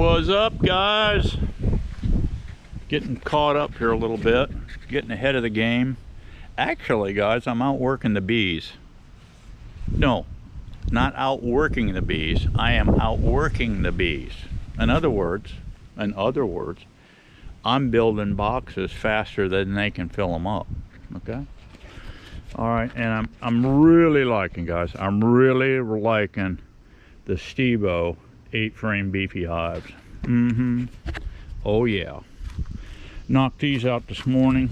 What's up, guys? Getting caught up here a little bit, getting ahead of the game. Actually, guys, I'm out working the bees. No, not out working the bees. I am out working the bees. In other words, I'm building boxes faster than they can fill them up. Okay. All right, and I'm really liking, guys. I'm really liking the Steveo 8-frame beefy hives. Oh yeah. Knocked these out this morning.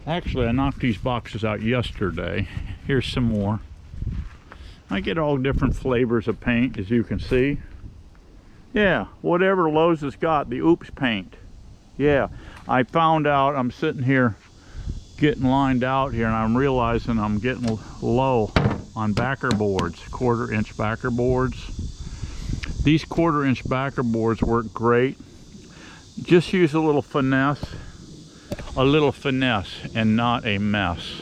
Actually, I knocked these boxes out yesterday. Here's some more. I get all different flavors of paint, as you can see. Yeah, whatever Lowe's has got, the oops paint. Yeah, I found out, I'm sitting here getting lined out here, and I'm realizing I'm getting low on backer boards, 1/4-inch backer boards. These 1/4-inch backer boards work great. Just use a little finesse and not a mess.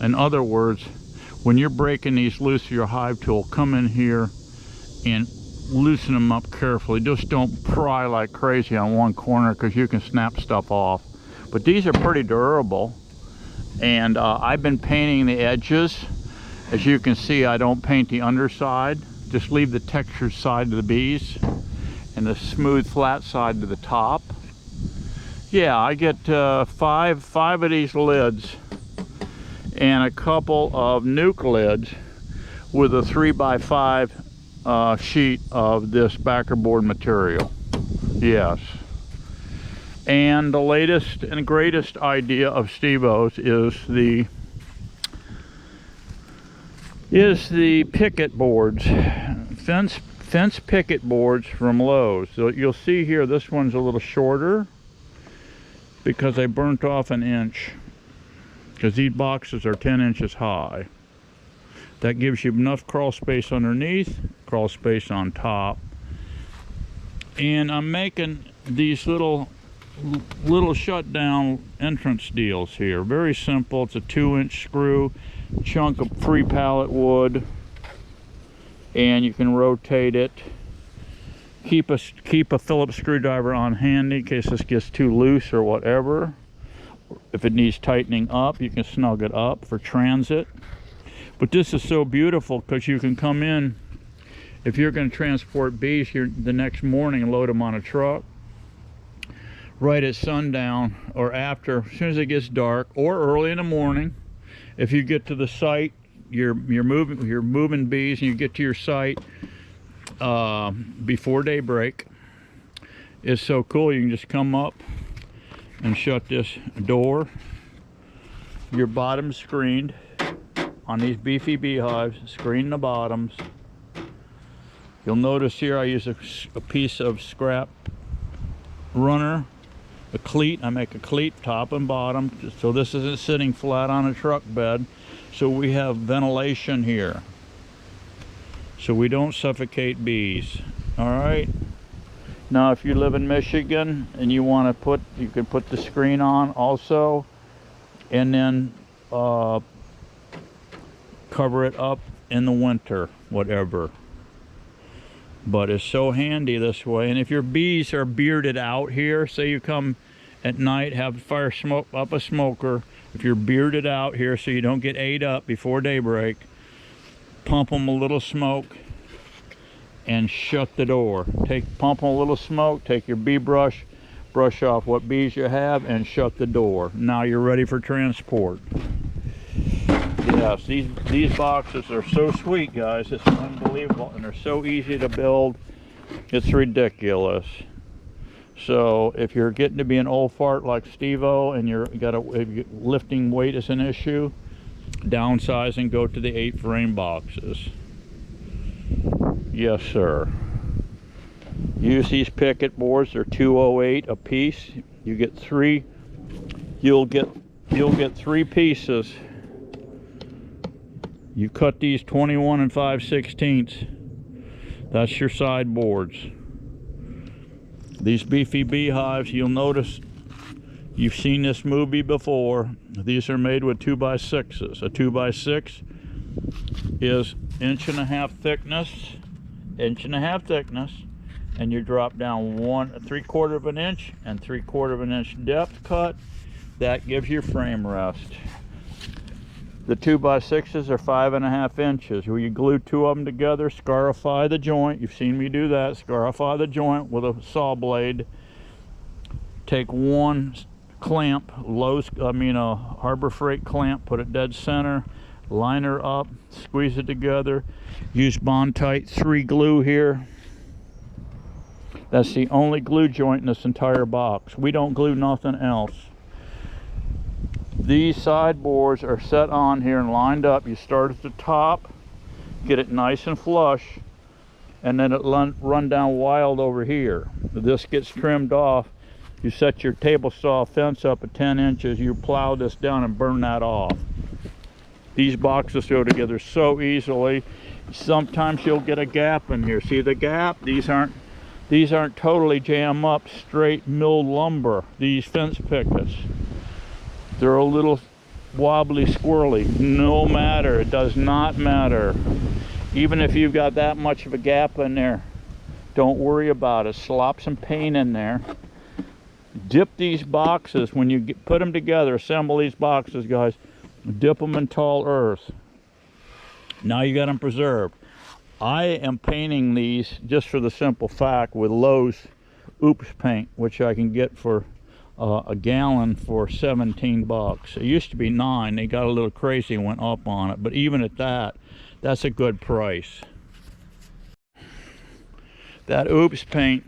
In other words, when you're breaking these loose with your hive tool, come in here and loosen them up carefully. Just don't pry like crazy on one corner, because you can snap stuff off. But these are pretty durable, and I've been painting the edges. As you can see, I don't paint the underside. Just leave the textured side to the bees and the smooth flat side to the top. Yeah, I get five of these lids and a couple of nuke lids with a 3x5 sheet of this backer board material. Yes. And the latest and greatest idea of Steveo's is the picket boards, fence picket boards from Lowe's. So you'll see here, this one's a little shorter because I burnt off an inch, because these boxes are 10 inches high. That gives you enough crawl space underneath, crawl space on top. And I'm making these little shutdown entrance deals here. Very simple. It's a 2-inch screw, chunk of free pallet wood, and you can rotate it. Keep a Phillips screwdriver on handy in case this gets too loose or whatever. If it needs tightening up, you can snug it up for transit. But this is so beautiful because you can come in, if you're going to transport bees here the next morning and load them on a truck, right at sundown or after, as soon as it gets dark, or early in the morning. If you get to the site, you're moving bees, and you get to your site before daybreak. It's so cool. You can just come up and shut this door. Your bottom's screened on these beefy beehives. Screen the bottoms. You'll notice here I use a piece of scrap runner, a cleat. I make a cleat top and bottom, so this isn't sitting flat on a truck bed. So we have ventilation here, so we don't suffocate bees. All right. Now, if you live in Michigan and you want to you can put the screen on also, and then cover it up in the winter, whatever. But it's so handy this way. And if your bees are bearded out here, say you come at night, have fire smoke up a smoker, if you're bearded out here so you don't get ate up before daybreak, pump them a little smoke and shut the door. Pump them a little smoke, take your bee brush, brush off what bees you have, and shut the door. Now you're ready for transport. Yes, these boxes are so sweet, guys. It's unbelievable, and they're so easy to build. It's ridiculous. So if you're getting to be an old fart like Steveo, and if lifting weight is an issue, downsize and go to the 8-frame boxes. Yes, sir. Use these picket boards. They're $2.08 a piece. You get 3. You'll get 3 pieces. You cut these 21 5/16. That's your sideboards. These beefy beehives, you'll notice, you've seen this movie before. These are made with 2x6s. A 2x6 is 1.5 inch thickness, and you drop down 3/4 of an inch and 3/4 of an inch depth cut. That gives you frame rest. The 2x6s are 5.5 inches. Where you glue 2 of them together, scarify the joint. You've seen me do that. Scarify the joint with a saw blade. Take one clamp, a Harbor Freight clamp, put it dead center, line her up, squeeze it together. Use Bondtite 3 glue here. That's the only glue joint in this entire box. We don't glue nothing else. These sideboards are set on here and lined up. You start at the top, get it nice and flush, and then it run down wild over here. This gets trimmed off. You set your table saw fence up at 10 inches. You plow this down and burn that off. These boxes go together so easily. Sometimes you'll get a gap in here. See the gap? These aren't totally jam up straight milled lumber. These fence pickets. They're a little wobbly, squirrely. No matter. It does not matter. Even if you've got that much of a gap in there, don't worry about it. Slop some paint in there. Dip these boxes when you put them together. Assemble these boxes, guys. Dip them in tall earth. Now you got them preserved. I am painting these just for the simple fact with Lowe's Oops paint, which I can get for a gallon for 17 bucks. It used to be 9. They got a little crazy and went up on it, but even at that, that's a good price. That Oops paint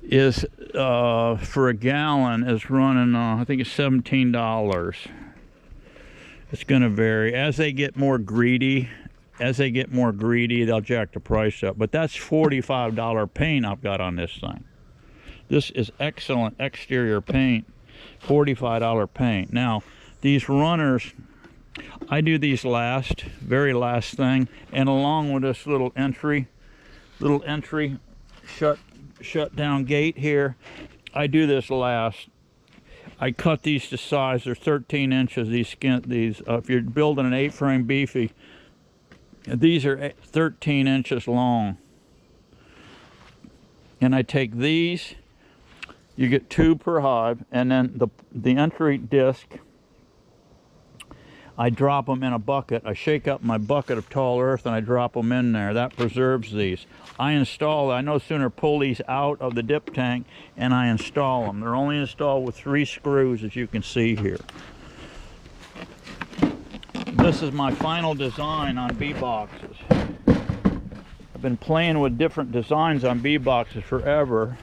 is for a gallon is running I think it's $17. It's going to vary as they get more greedy. They'll jack the price up, but that's $45 paint I've got on this thing. This is excellent exterior paint, $45 paint. Now, these runners, I do these last, very last thing, and along with this little entry shut down gate here, I do this last. I cut these to size. They're 13 inches. If you're building an 8-frame beefy, these are 13 inches long. And I take these. You get 2 per hive, and then the entry disc, I drop them in a bucket. I shake up my bucket of tall earth and I drop them in there. That preserves these. I no sooner pull these out of the dip tank and I install them. They're only installed with 3 screws, as you can see here. This is my final design on bee boxes. I've been playing with different designs on bee boxes forever.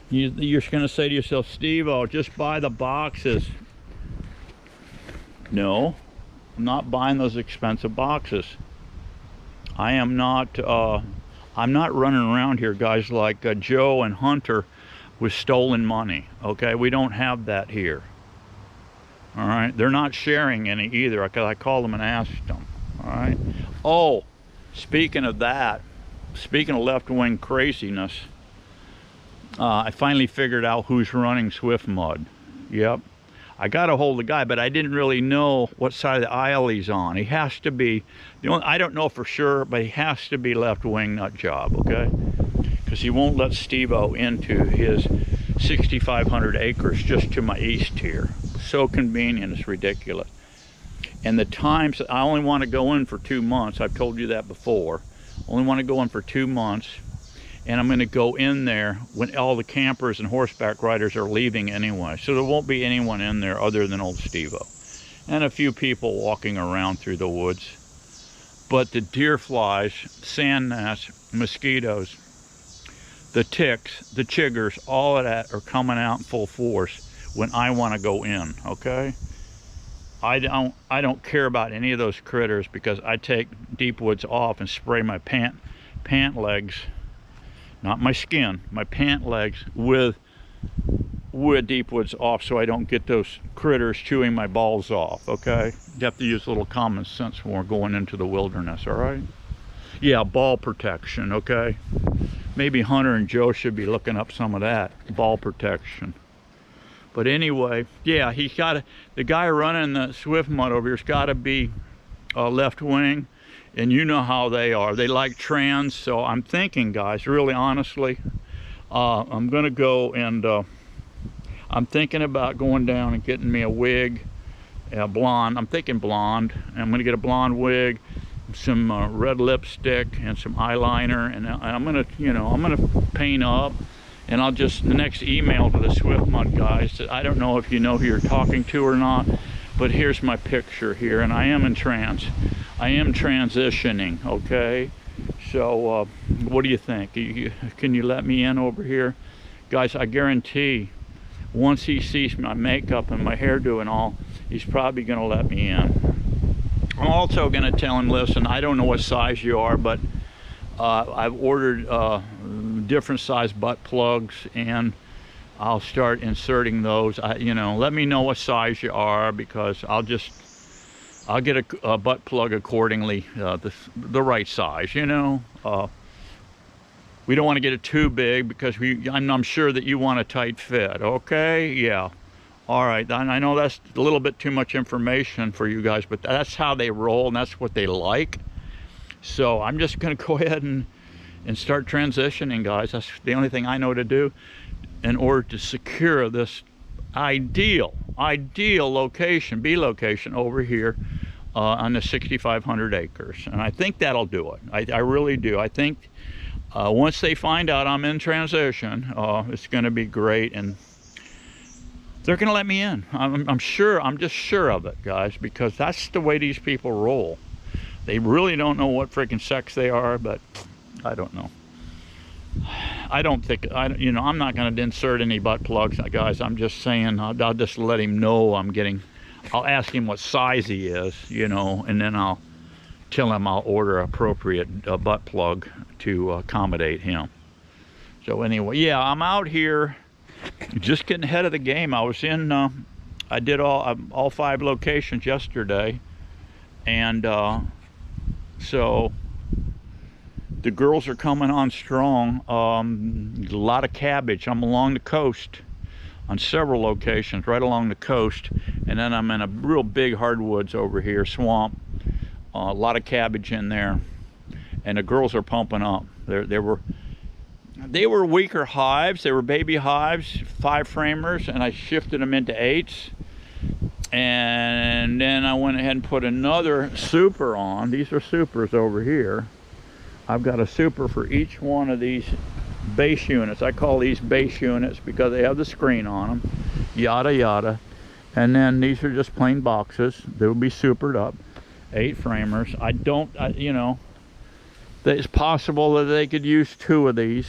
You're going to say to yourself, Steve-O, just buy the boxes. No, I'm not buying those expensive boxes. I'm not running around here, guys, like Joe and Hunter with stolen money. Okay, we don't have that here. All right, they're not sharing any either, because I called them and asked them. All right. Oh, speaking of that, speaking of left-wing craziness, I finally figured out who's running Swift Mud. Yep. I got a hold of the guy, but I didn't really know what side of the aisle he's on. He has to be, I don't know for sure, but he has to be left-wing nut job, okay? Because he won't let Steve-O into his 6,500 acres just to my east here. So convenient, it's ridiculous. And the times, I only want to go in for 2 months. I've told you that before. Only want to go in for 2 months. And I'm going to go in there when all the campers and horseback riders are leaving anyway. So there won't be anyone in there other than old Steve-O. And a few people walking around through the woods. But the deer flies, sand gnats, mosquitoes, the ticks, the chiggers, all of that are coming out in full force when I want to go in, okay? I don't care about any of those critters because I take deep woods off and spray my pant legs, not my skin, my pant legs with deep woods off so I don't get those critters chewing my balls off, okay? You have to use a little common sense when we're going into the wilderness, all right? Yeah, ball protection, okay? Maybe Hunter and Joe should be looking up some of that, ball protection. But anyway, yeah, the guy running the Swift Mud over here's got to be left wing. And you know how they are. They like trans. So I'm thinking, guys, really honestly, I'm gonna go and I'm thinking about going down and getting me a wig, a blonde. I'm thinking blonde. I'm gonna get a blonde wig, some red lipstick, and some eyeliner, and I'm gonna, you know, I'm gonna paint up. And I'll just, the next email to the Swift Mud guys, I don't know if you know who you're talking to or not, but here's my picture here, and I am in trance. I am transitioning, okay? So, what do you think? Can you let me in over here? Guys, I guarantee, once he sees my makeup and my hairdo and all, he's probably gonna let me in. I'm also gonna tell him, listen, I don't know what size you are, but I've ordered different size butt plugs, and I'll start inserting those. You know, let me know what size you are, because I'll get a butt plug accordingly, the right size, you know. We don't want to get it too big, because I'm sure that you want a tight fit, okay? Yeah. All right, I know that's a little bit too much information for you guys, but that's how they roll, and that's what they like. So I'm just gonna go ahead and start transitioning, guys. That's the only thing I know to do in order to secure this ideal location, B location over here on the 6,500 acres. And I think that'll do it. I really do. I think once they find out I'm in transition, it's gonna be great, and they're gonna let me in. I'm sure, I'm just sure of it, guys, because that's the way these people roll. They really don't know what freaking sex they are, but I don't know. I don't think, you know, I'm not going to insert any butt plugs, guys. I'm just saying, I'll just let him know I'll ask him what size he is, you know, and then I'll tell him I'll order appropriate butt plug to accommodate him. So anyway, yeah, I'm out here just getting ahead of the game. I was in, I did all 5 locations yesterday, and so the girls are coming on strong. A lot of cabbage. I'm along the coast on several locations, right along the coast, and then I'm in a real big hardwoods over here, swamp. A lot of cabbage in there, and the girls are pumping up. They were weaker hives. They were baby hives, 5 framers, and I shifted them into 8s. And then I went ahead and put another super on. These are supers over here. I've got a super for each one of these base units. I call these base units because they have the screen on them, yada yada. And then these are just plain boxes. They will be supered up, 8 framers. You know, it's possible that they could use 2 of these.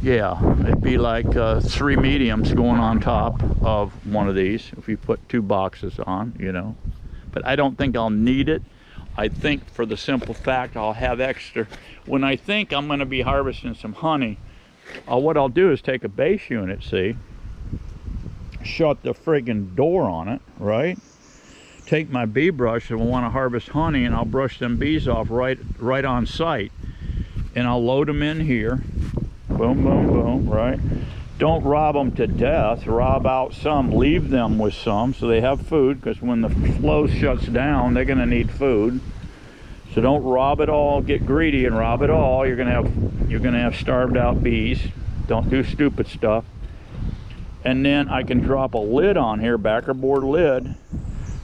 Yeah, it'd be like 3 mediums going on top of one of these if you put 2 boxes on, you know. But I don't think I'll need it. I think, for the simple fact, I'll have extra. When I think I'm going to be harvesting some honey, what I'll do is take a base unit, see, shut the friggin' door on it, right? Take my bee brush if I want to harvest honey, and I'll brush them bees off right on site, and I'll load them in here. Boom, boom, boom, right? Don't rob them to death. Rob out some, leave them with some so they have food, because when the flow shuts down, they're going to need food. So don't rob it all, get greedy and rob it all. You're going to have starved out bees. Don't do stupid stuff. And then I can drop a lid on here, backer board lid,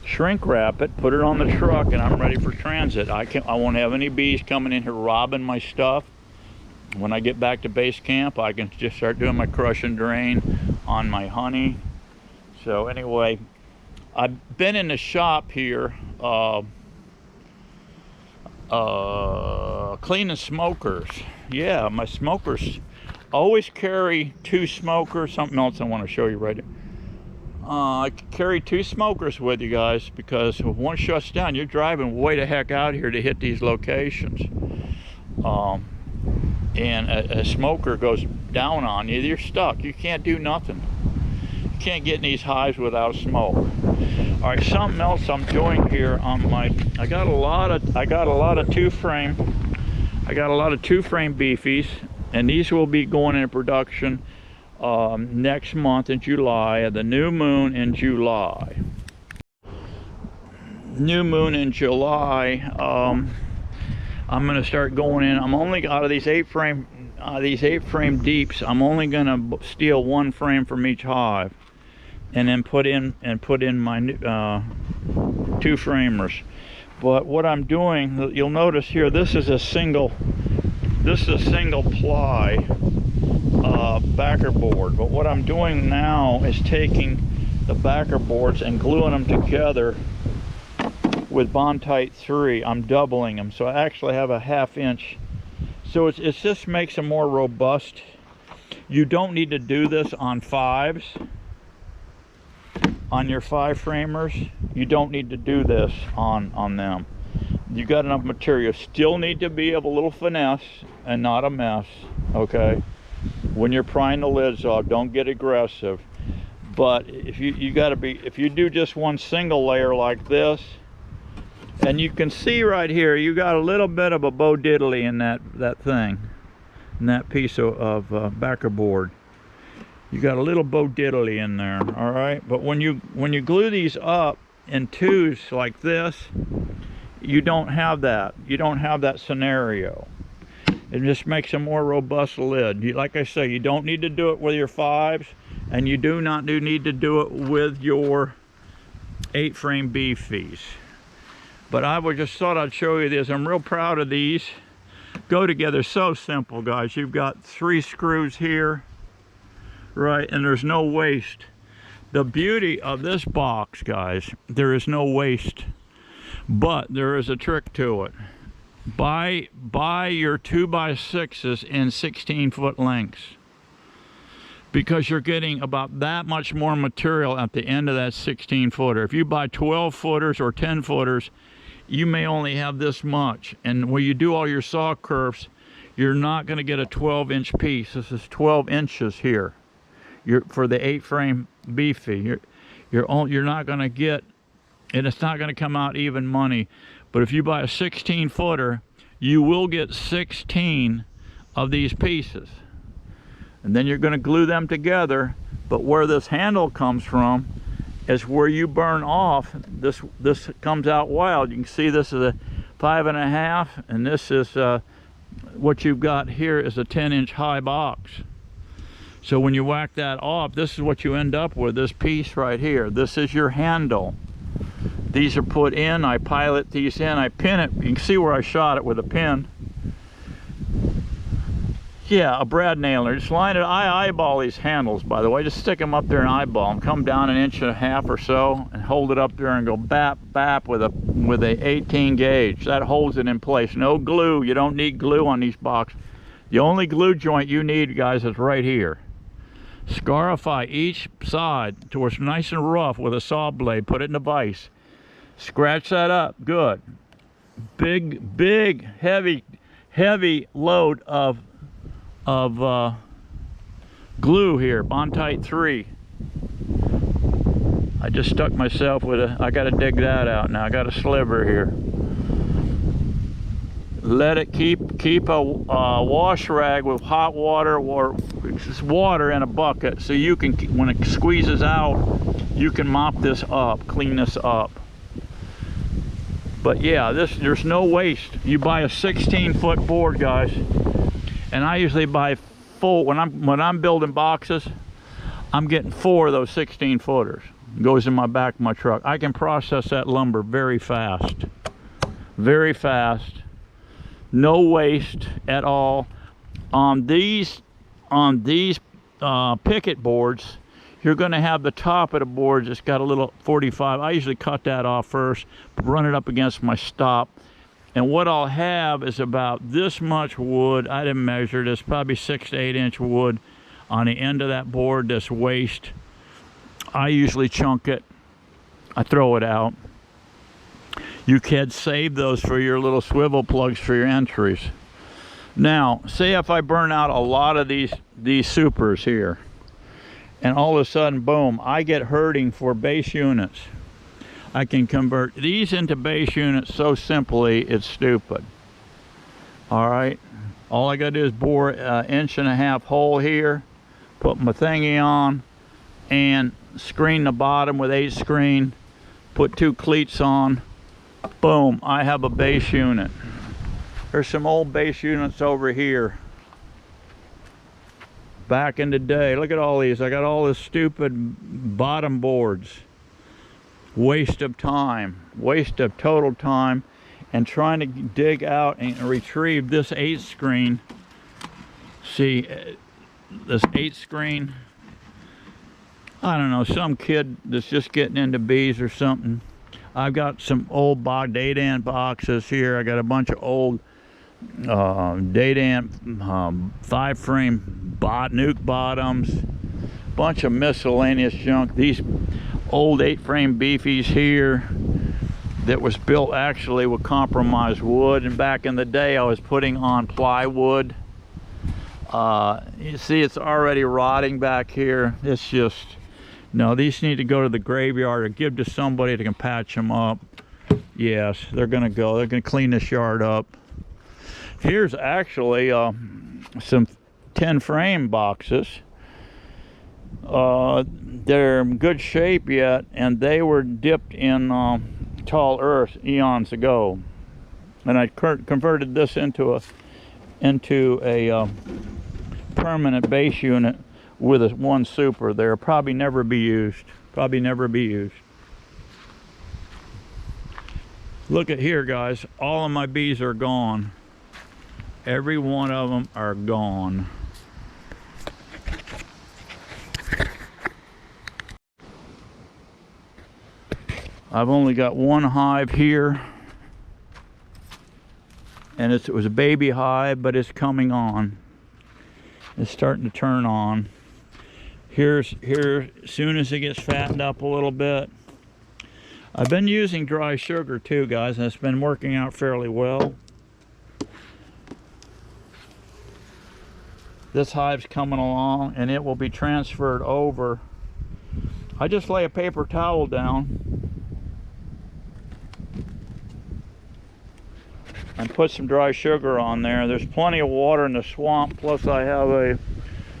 shrink wrap it, put it on the truck, and I'm ready for transit. I won't have any bees coming in here robbing my stuff. When I get back to base camp, I can just start doing my crush and drain on my honey. So anyway, I've been in the shop here cleaning smokers. Yeah, my smokers. Always carry 2 smokers. Something else I want to show you right here. I carry 2 smokers with you guys, because if one shuts down, you're driving way the heck out here to hit these locations. And a smoker goes down on you, you're stuck. You can't do nothing. You can't get in these hives without smoke. All right, something else I'm doing here on my, I got a lot of 2-frame. I got a lot of 2-frame beefies, and these will be going into production next month in July, the new moon in July. new moon in July, I'm going to start going in. I'm only out of these 8-frame deeps. I'm only going to steal 1 frame from each hive, and then put in my 2 framers. But what I'm doing, you'll notice here, this is a single ply backer board. But what I'm doing now is taking the backer boards and gluing them together with Bondtite 3. I'm doubling them, so I actually have a 1/2 inch. So it just makes them more robust. You don't need to do this on 5s. On your 5 framers, you don't need to do this on them. You got enough material. Still need to be of a little finesse and not a mess, okay? When you're prying the lids off, don't get aggressive. But if you do just one single layer like this, and you can see right here, you got a little bit of a bo diddly in that thing, in that piece of backer board. You got a little bo diddly in there, all right? But when you glue these up in 2s like this, you don't have that. You don't have that scenario. It just makes a more robust lid. Like I say, you don't need to do it with your 5s, and you do not need to do it with your 8-frame beefies. But I just thought I'd show you this. I'm real proud of these. Go together so simple, guys. You've got 3 screws here, right, and there's no waste. The beauty of this box, guys, there is no waste, but there is a trick to it. Buy your 2x6s in 16-foot lengths, because you're getting about that much more material at the end of that 16-footer. If you buy 12-footers or 10-footers, you may only have this much. And when you do all your saw curves, you're not going to get a 12-inch piece. This is 12 inches here. For the 8-frame beefy, you're not going to get, and it's not going to come out even money. But if you buy a 16-footer, you will get 16 of these pieces, and then you're going to glue them together. But where this handle comes from is where you burn off. This comes out wild. You can see this is a 5.5, and this is what you've got here is a 10-inch high box. So when you whack that off, this is what you end up with, this piece right here. This is your handle. These are put in, I pilot these in, I pin it. You can see where I shot it with a pin. Yeah, a brad nailer. Just line it. I eyeball these handles, by the way. Just stick them up there and eyeball them. Come down 1.5 inches or so and hold it up there and go bap, bap with a 18 gauge. That holds it in place. No glue. You don't need glue on these boxes. The only glue joint you need, guys, is right here. Scarify each side to where it's nice and rough with a saw blade. Put it in a vise. Scratch that up. Good. Big, heavy load of glue here, Bondtite 3. I just stuck myself with I gotta dig that out now. I got a sliver here. Let it keep a wash rag with hot water or just water in a bucket, so you can, when it squeezes out, you can mop this up, clean this up. But yeah, there's no waste. You buy a 16-foot board, guys. And I usually buy full, when I'm building boxes, I'm getting 4 of those 16-footers. Goes in my back of my truck. I can process that lumber very fast. Very fast. No waste at all. On these picket boards, you're going to have the top of the board just got a little 45. I usually cut that off first, run it up against my stop. And what I'll have is about this much wood. I didn't measure this, probably 6 to 8 inch wood on the end of that board, this waste. I usually chunk it. I throw it out. You can save those for your little swivel plugs for your entries. Now, say if I burn out a lot of these supers here, and all of a sudden, boom, I get hurting for base units. I can convert these into base units so simply, it's stupid. All right, all I gotta do is bore an 1.5 inch hole here, put my thingy on, and screen the bottom with 8 screen, put 2 cleats on, Boom, I have a base unit. There's some old base units over here. Back in the day, look at all these. I got all this stupid bottom boards. Waste of time, waste of total time, and trying to dig out and retrieve this 8 screen. See, this 8 screen, I don't know, some kid that's just getting into bees or something. I've got some old date ant boxes here. I got a bunch of old date ant 5-frame nuke bottoms, bunch of miscellaneous junk. These old 8-frame beefies here that was built actually with compromised wood, and back in the day I was putting on plywood. You see it's already rotting back here. It's just, no, these need to go to the graveyard or give to somebody that can patch them up. Yes, they're gonna go. They're gonna clean this yard up. Here's actually some 10-frame boxes. They're in good shape yet, and they were dipped in tall earth eons ago. And I converted this into a permanent base unit with a 1 super there. Probably never be used. Probably never be used. Look at here, guys. All of my bees are gone. Every one of them are gone. I've only got 1 hive here, and it was a baby hive, but it's coming on. It's starting to turn on. Here, as soon as it gets fattened up a little bit. I've been using dry sugar too, guys, and it's been working out fairly well. This hive's coming along, and it will be transferred over. I just lay a paper towel down and put some dry sugar on there. There's plenty of water in the swamp, plus I have a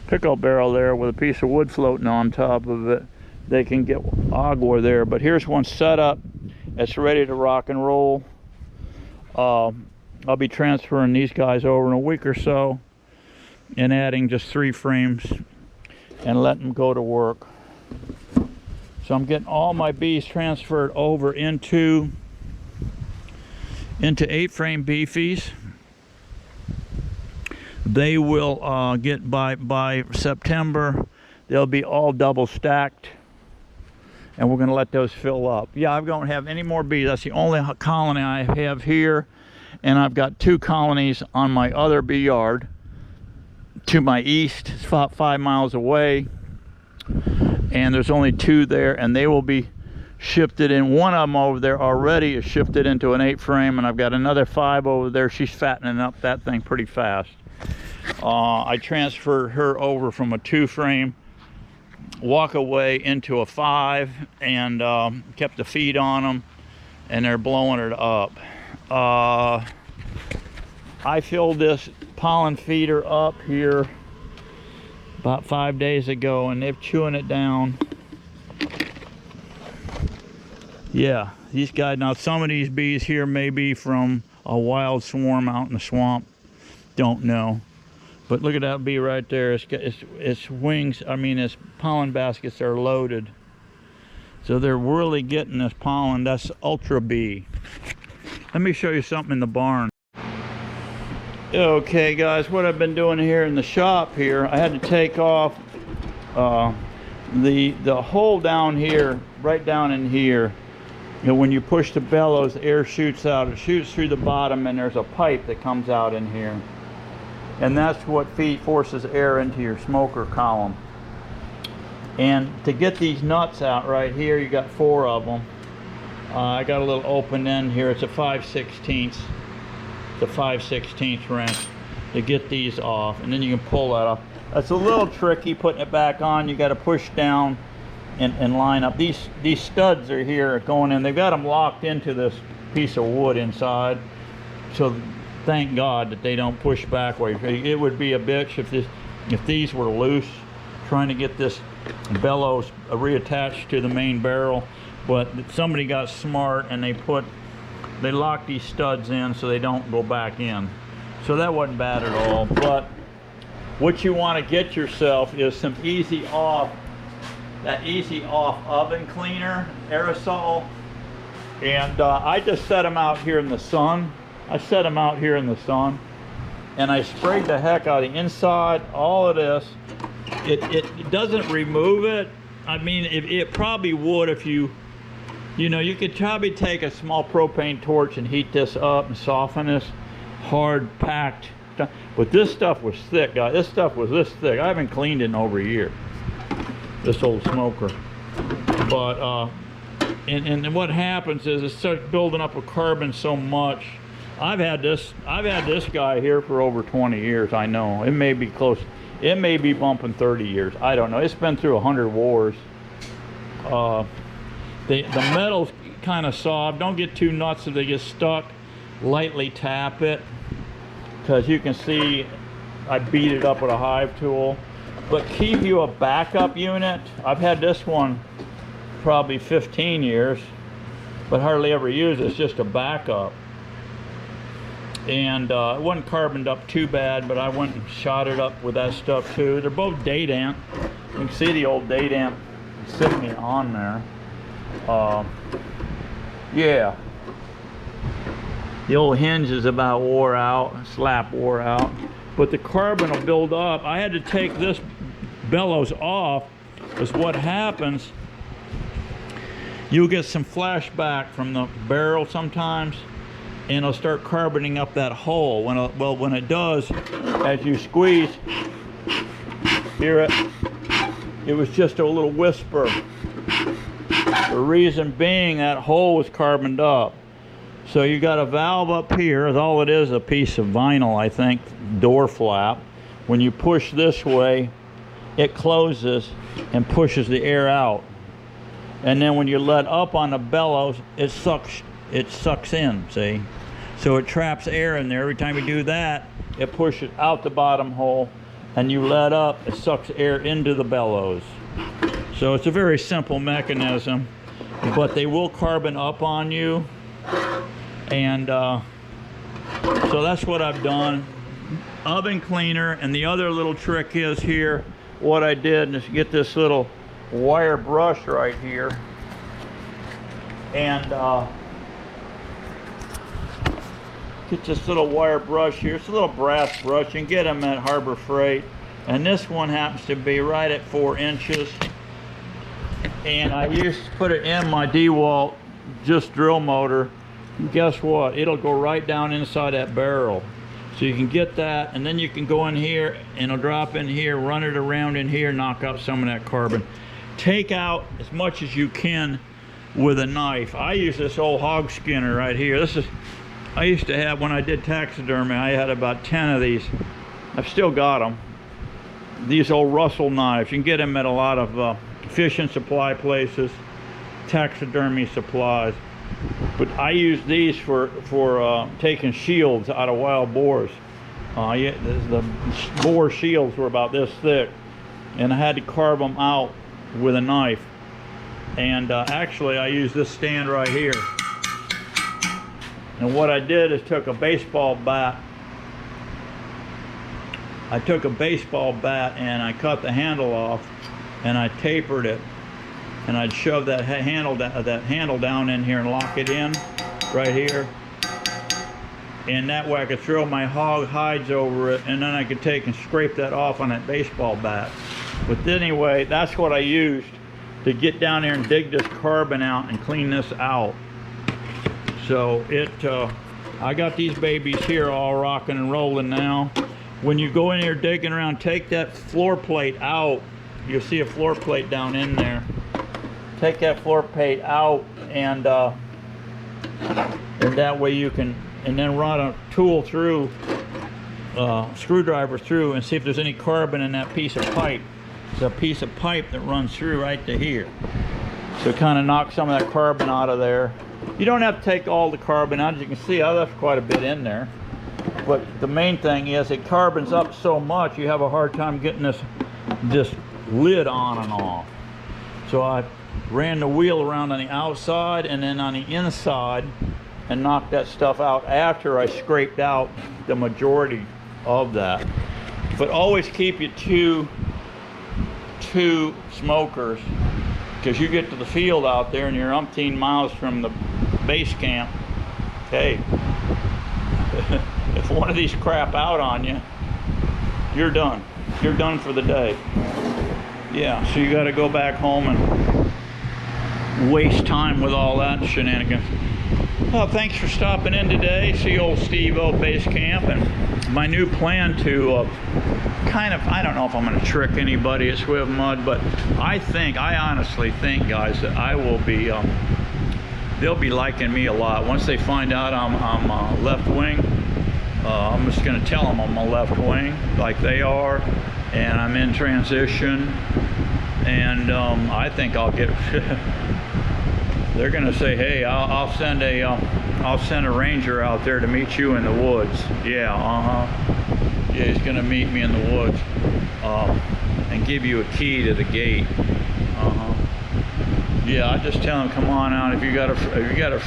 pickle barrel there with a piece of wood floating on top of it. They can get agua there, but here's one set up. It's ready to rock and roll. I'll be transferring these guys over in a week or so and adding just 3 frames and letting them go to work. So I'm getting all my bees transferred over into 8-frame beefies. They will get by September, they'll be all double stacked, and we're going to let those fill up. Yeah, I don't have any more bees. That's the only colony I have here, and I've got 2 colonies on my other bee yard to my east. It's about 5 miles away, and there's only 2 there, and they will be shifted in. One of them over there already is shifted into an 8-frame, and I've got another 5 over there. She's fattening up that thing pretty fast. I transferred her over from a 2-frame walk away into a 5, and kept the feed on them, and they're blowing it up. I filled this pollen feeder up here about 5 days ago, and they're chewing it down. Yeah, these guys, now some of these bees here may be from a wild swarm out in the swamp, don't know. But look at that bee right there. Its wings, I mean its pollen baskets are loaded. So they're really getting this pollen. That's ultra bee. Let me show you something in the barn. Okay guys, what I've been doing here in the shop here, I had to take off the hole down here, right down in here. You know, when you push the bellows, the air shoots out. It shoots through the bottom, and there's a pipe that comes out in here. And that's what forces air into your smoker column. And to get these nuts out right here, you got 4 of them. I got a little open end here. It's a 5/16. The 5/16 wrench to get these off, and then you can pull that off. That's a little tricky putting it back on. You got to push down and line up. These studs are here going in. They've got them locked into this piece of wood inside. So thank God that they don't push backwards. It would be a bitch if these were loose, trying to get this bellows reattached to the main barrel. But somebody got smart, and they put they lock these studs in so they don't go back in. So that wasn't bad at all. But what you want to get yourself is some easy off, that easy off oven cleaner, aerosol. And I just set them out here in the sun. I set them out here in the sun. And I sprayed the heck out of the inside, all of this. It doesn't remove it. I mean, it probably would if you know, you could probably take a small propane torch and heat this up and soften this hard packed stuff. But this stuff was thick, guys. This stuff was this thick. I haven't cleaned it in over a year, this old smoker. But, and what happens is it starts building up with carbon so much. I've had this guy here for over 20 years. I know it may be close, it may be bumping 30 years. I don't know. It's been through 100 wars. The metal's kind of soft. Don't get too nuts if they get stuck. Lightly tap it, because you can see I beat it up with a Hive tool. But keep you a backup unit. I've had this one probably 15 years, but hardly ever use it. It's just a backup. And it wasn't carboned up too bad, but I went and shot it up with that stuff too. They're both date amp. You can see the old date amp sitting on there. Yeah, the old hinge is about wore out, slap wore out, but the carbon will build up. I had to take this bellows off, because what happens, you'll get some flashback from the barrel sometimes, and it'll start carboning up that hole. When it does, as you squeeze, hear it? It was just a little whisper. The reason being that hole was carboned up. So you got a valve up here. All it is a piece of vinyl, I think, door flap. When you push this way, it closes and pushes the air out. And then when you let up on the bellows, it sucks in, see? So it traps air in there. Every time you do that, it pushes out the bottom hole, and you let up, it sucks air into the bellows. So it's a very simple mechanism, but they will carbon up on you. And so that's what I've done. Oven cleaner. And the other little trick is here, what I did is get this little wire brush right here, and get this little wire brush here. It's a little brass brush. You can get them at Harbor Freight, and this one happens to be right at 4 inches. And I used to put it in my DeWalt just drill motor. And guess what? It'll go right down inside that barrel. So you can get that, and then you can go in here and it'll drop in here, run it around in here, knock out some of that carbon. Take out as much as you can with a knife. I use this old hog skinner right here. This is, I used to have, when I did taxidermy, I had about 10 of these. I've still got them. These old Russell knives. You can get them at a lot of fish and supply places, taxidermy supplies. But I use these for taking shields out of wild boars. The boar shields were about this thick, and I had to carve them out with a knife. And actually I used this stand right here. And what I did is took a baseball bat. I took a baseball bat and I cut the handle off, and I tapered it, and I'd shove that handle down in here and lock it in right here. And that way I could throw my hog hides over it, and then I could take and scrape that off on that baseball bat. But anyway, that's what I used to get down there and dig this carbon out and clean this out. So I got these babies here all rocking and rolling now. When you go in here digging around, take that floor plate out. You'll see a floor plate down in there. Take that floor plate out, and that way you can, and then run a tool through, screwdriver through, and see if there's any carbon in that piece of pipe. There's a piece of pipe that runs through right to here. So kind of knock some of that carbon out of there. You don't have to take all the carbon out. As you can see, I left quite a bit in there. But the main thing is it carbons up so much, you have a hard time getting this lid on and off. So I ran the wheel around on the outside, and then on the inside and knocked that stuff out after I scraped out the majority of that. But always keep your two smokers, because you get to the field out there and you're umpteen miles from the base camp. Hey, if one of these crap out on you, you're done. You're done for the day. Yeah, so you got to go back home and waste time with all that shenanigans. Well, thanks for stopping in today. See old Steveo base camp, and my new plan to kind of, I don't know if I'm going to trick anybody at Swift Mud, but I honestly think, guys, that I will be, they'll be liking me a lot. Once they find out I'm left wing, I'm just going to tell them I'm a left wing, like they are, and I'm in transition, and I think I'll get, they're going to say, hey, I'll send a ranger out there to meet you in the woods. Yeah, yeah, he's going to meet me in the woods and give you a key to the gate. Yeah, I just tell him, come on out. If you got a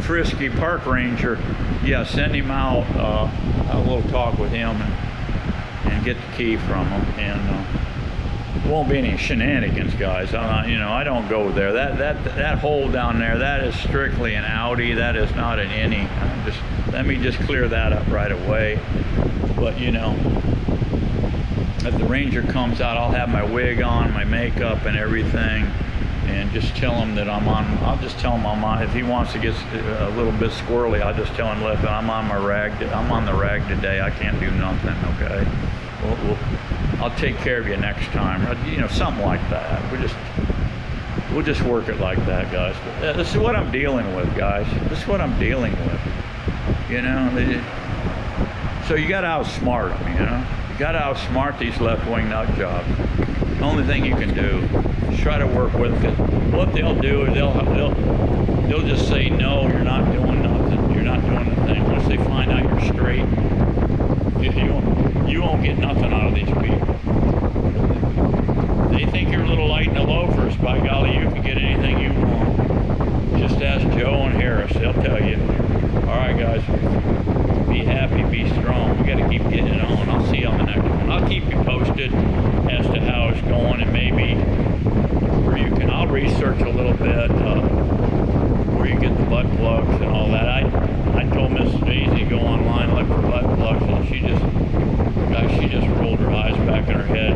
frisky park ranger, yeah, send him out. Have a little talk with him and get the key from him. And won't be any shenanigans, guys. You know, I don't go there. That hole down there, that is strictly an outie. That is not an innie. Let me just clear that up right away. But you know, if the ranger comes out, I'll have my wig on, my makeup, and everything, and just tell him that I'm on. I'll just tell him I'm on. If he wants to get a little bit squirrely, I'll just tell him, look, I'm on my rag. I'm on the rag today. I can't do nothing. Okay. I'll take care of you next time. You know, something like that. We'll just work it like that, guys. But this is what I'm dealing with, guys. This is what I'm dealing with. You know, so you got to outsmart them. You know, you got to outsmart these left-wing nut jobs. The only thing you can do is try to work with it. What they'll do is they'll just say, no, you're not doing nothing. You're not doing the thing. Once they find out you're straight, you won't get nothing out of these people. They think you're a little light in the loafers. By golly, you can get anything you want. Just ask Joe and Harris. They'll tell you. All right, guys. Be happy, be strong. We got to keep getting it on. I'll see you on the next one. I'll keep you posted as to how it's going, and maybe where you can. I'll research a little bit where you get the butt plugs and all that. I told Miss Daisy go online, look for butt plugs, and she just rolled her eyes back in her head.